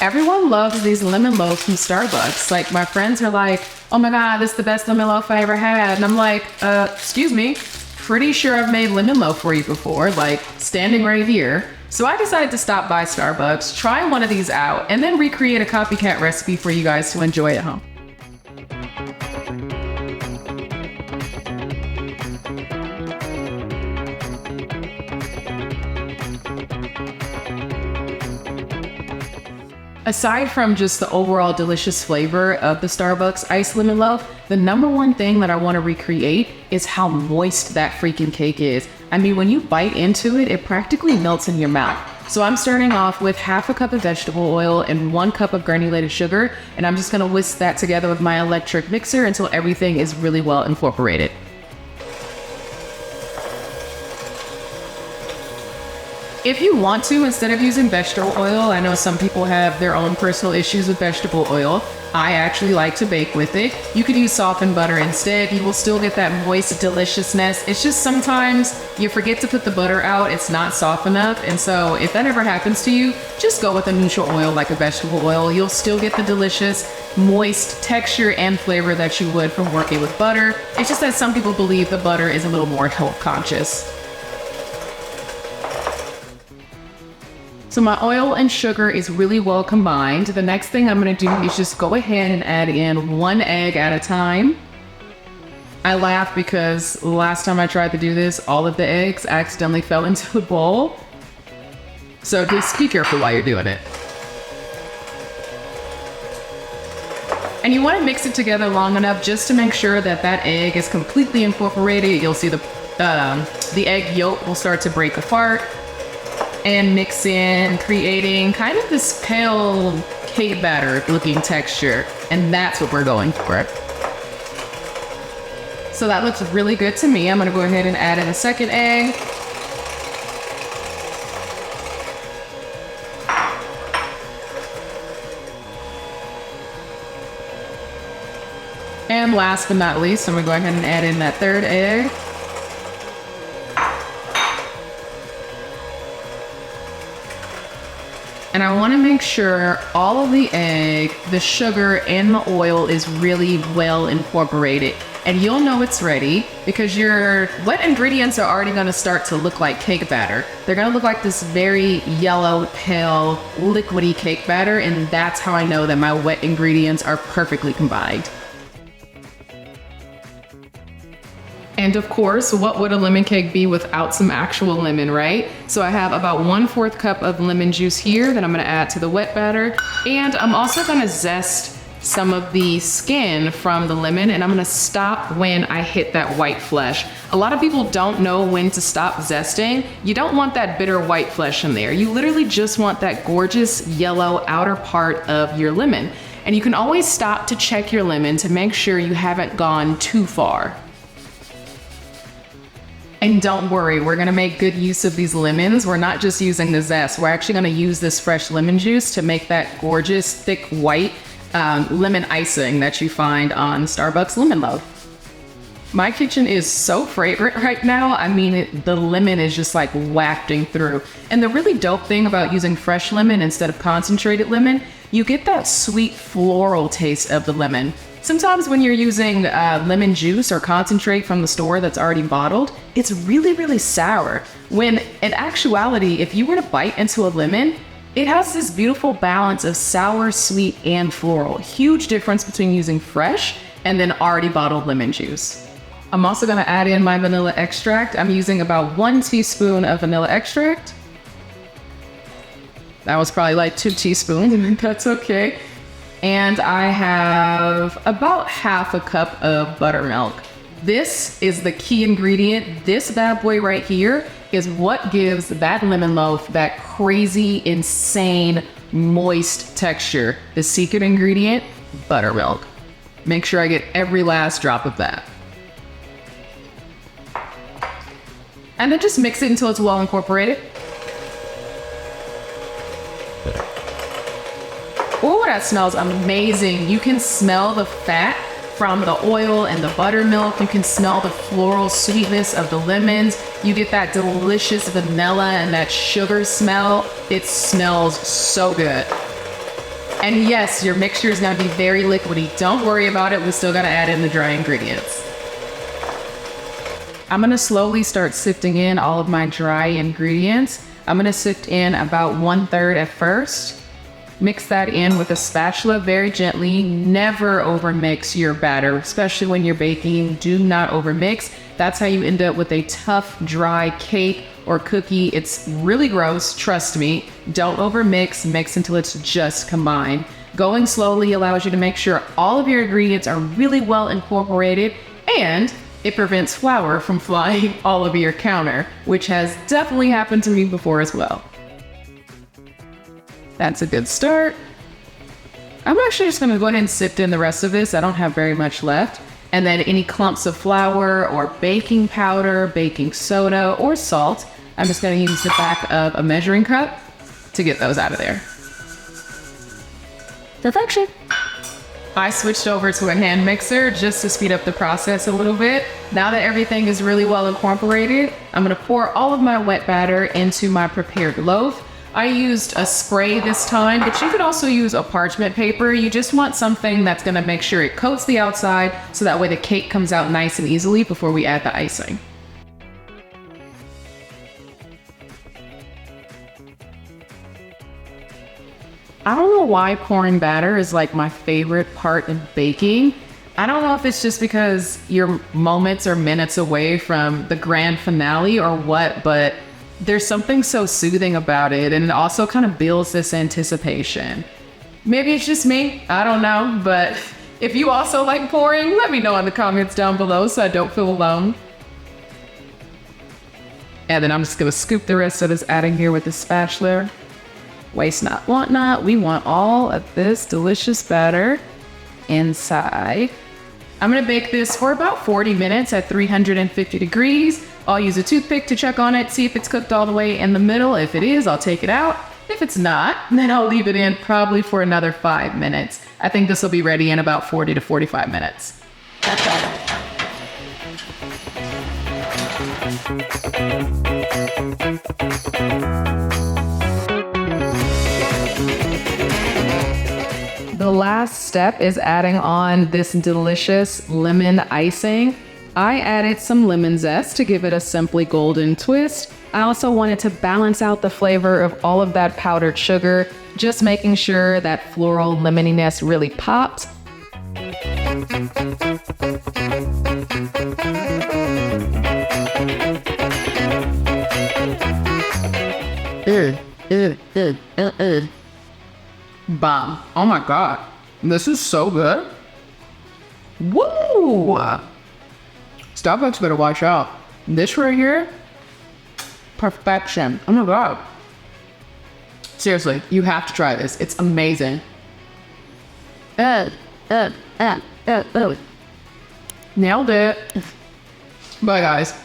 Everyone loves these lemon loaves from Starbucks. Like, my friends are like, oh my God, this is the best lemon loaf I ever had. And I'm like, excuse me, pretty sure I've made lemon loaf for you before, like standing right here. So I decided to stop by Starbucks, try one of these out, and then recreate a copycat recipe for you guys to enjoy at home. Aside from just the overall delicious flavor of the Starbucks iced lemon loaf, the number one thing that I want to recreate is how moist that freaking cake is. I mean, when you bite into it, it practically melts in your mouth. So I'm starting off with half a cup of vegetable oil and 1 cup of granulated sugar, and I'm just going to whisk that together with my electric mixer until everything is really well incorporated. If you want to, instead of using vegetable oil, I know some people have their own personal issues with vegetable oil. I actually like to bake with it. You could use softened butter instead. You will still get that moist deliciousness. It's just sometimes you forget to put the butter out. It's not soft enough. And so if that ever happens to you, just go with a neutral oil like a vegetable oil. You'll still get the delicious, moist texture and flavor that you would from working with butter. It's just that some people believe the butter is a little more health conscious. So my oil and sugar is really well combined. The next thing I'm gonna do is just go ahead and add in 1 egg at a time. I laugh because last time I tried to do this, all of the eggs accidentally fell into the bowl. So just be careful while you're doing it. And you wanna mix it together long enough just to make sure that that egg is completely incorporated. You'll see the egg yolk will start to break apart and mix in, creating kind of this pale cake batter looking texture. And that's what we're going for. So that looks really good to me. I'm gonna go ahead and add in a second egg. And last but not least, I'm gonna go ahead and add in that third egg. And I want to make sure all of the egg, the sugar, and the oil is really well incorporated. And you'll know it's ready because your wet ingredients are already going to start to look like cake batter. They're going to look like this very yellow, pale, liquidy cake batter, and that's how I know that my wet ingredients are perfectly combined. And of course, what would a lemon cake be without some actual lemon, right? So I have about 1/4 cup of lemon juice here that I'm gonna add to the wet batter. And I'm also gonna zest some of the skin from the lemon, and I'm gonna stop when I hit that white flesh. A lot of people don't know when to stop zesting. You don't want that bitter white flesh in there. You literally just want that gorgeous yellow outer part of your lemon. And you can always stop to check your lemon to make sure you haven't gone too far. And don't worry, we're gonna make good use of these lemons. We're not just using the zest. We're actually gonna use this fresh lemon juice to make that gorgeous, thick, white lemon icing that you find on Starbucks lemon loaf. My kitchen is so fragrant right now. I mean, the lemon is just like wafting through. And the really dope thing about using fresh lemon instead of concentrated lemon, you get that sweet floral taste of the lemon. Sometimes when you're using lemon juice or concentrate from the store that's already bottled, it's really, really sour. When in actuality, if you were to bite into a lemon, it has this beautiful balance of sour, sweet, and floral. Huge difference between using fresh and then already bottled lemon juice. I'm also gonna add in my vanilla extract. I'm using about 1 teaspoon of vanilla extract. That was probably like 2 teaspoons, and that's okay. And I have about 1/2 cup of buttermilk. This is the key ingredient. This bad boy right here is what gives that lemon loaf that crazy, insane, moist texture. The secret ingredient, buttermilk. Make sure I get every last drop of that. And then just mix it until it's well incorporated. Oh, that smells amazing. You can smell the fat from the oil and the buttermilk. You can smell the floral sweetness of the lemons. You get that delicious vanilla and that sugar smell. It smells so good. And yes, your mixture is going to be very liquidy. Don't worry about it. We still got to add in the dry ingredients. I'm going to slowly start sifting in all of my dry ingredients. I'm going to sift in about 1/3 at first. Mix that in with a spatula very gently. Never overmix your batter, especially when you're baking. Do not overmix. That's how you end up with a tough, dry cake or cookie. It's really gross, trust me. Don't overmix, mix until it's just combined. Going slowly allows you to make sure all of your ingredients are really well incorporated, and it prevents flour from flying all over your counter, which has definitely happened to me before as well. That's a good start. I'm actually just gonna go ahead and sift in the rest of this. I don't have very much left. And then any clumps of flour or baking powder, baking soda, or salt, I'm just gonna use the back of a measuring cup to get those out of there. Perfection. I switched over to a hand mixer just to speed up the process a little bit. Now that everything is really well incorporated, I'm gonna pour all of my wet batter into my prepared loaf. I used a spray this time, but you could also use a parchment paper. You just want something that's gonna make sure it coats the outside so that way the cake comes out nice and easily before we add the icing. I don't know why pouring batter is like my favorite part in baking. I don't know if it's just because your moments are minutes away from the grand finale or what, but there's something so soothing about it, and it also kind of builds this anticipation. Maybe it's just me, I don't know, but if you also like pouring, let me know in the comments down below so I don't feel alone. And then I'm just gonna scoop the rest of this out in here with the spatula. Waste not, want not. We want all of this delicious batter inside. I'm gonna bake this for about 40 minutes at 350 degrees. I'll use a toothpick to check on it, see if it's cooked all the way in the middle. If it is, I'll take it out. If it's not, then I'll leave it in probably for another 5 minutes. I think this will be ready in about 40 to 45 minutes. The last step is adding on this delicious lemon icing. I added some lemon zest to give it a SimplieGolden twist. I also wanted to balance out the flavor of all of that powdered sugar, just making sure that floral lemoniness really popped. Bomb. Oh my god. This is so good. Woo! Starbucks better watch out. This right here, perfection. Oh my god. Seriously, you have to try this. It's amazing. Nailed it. Bye guys.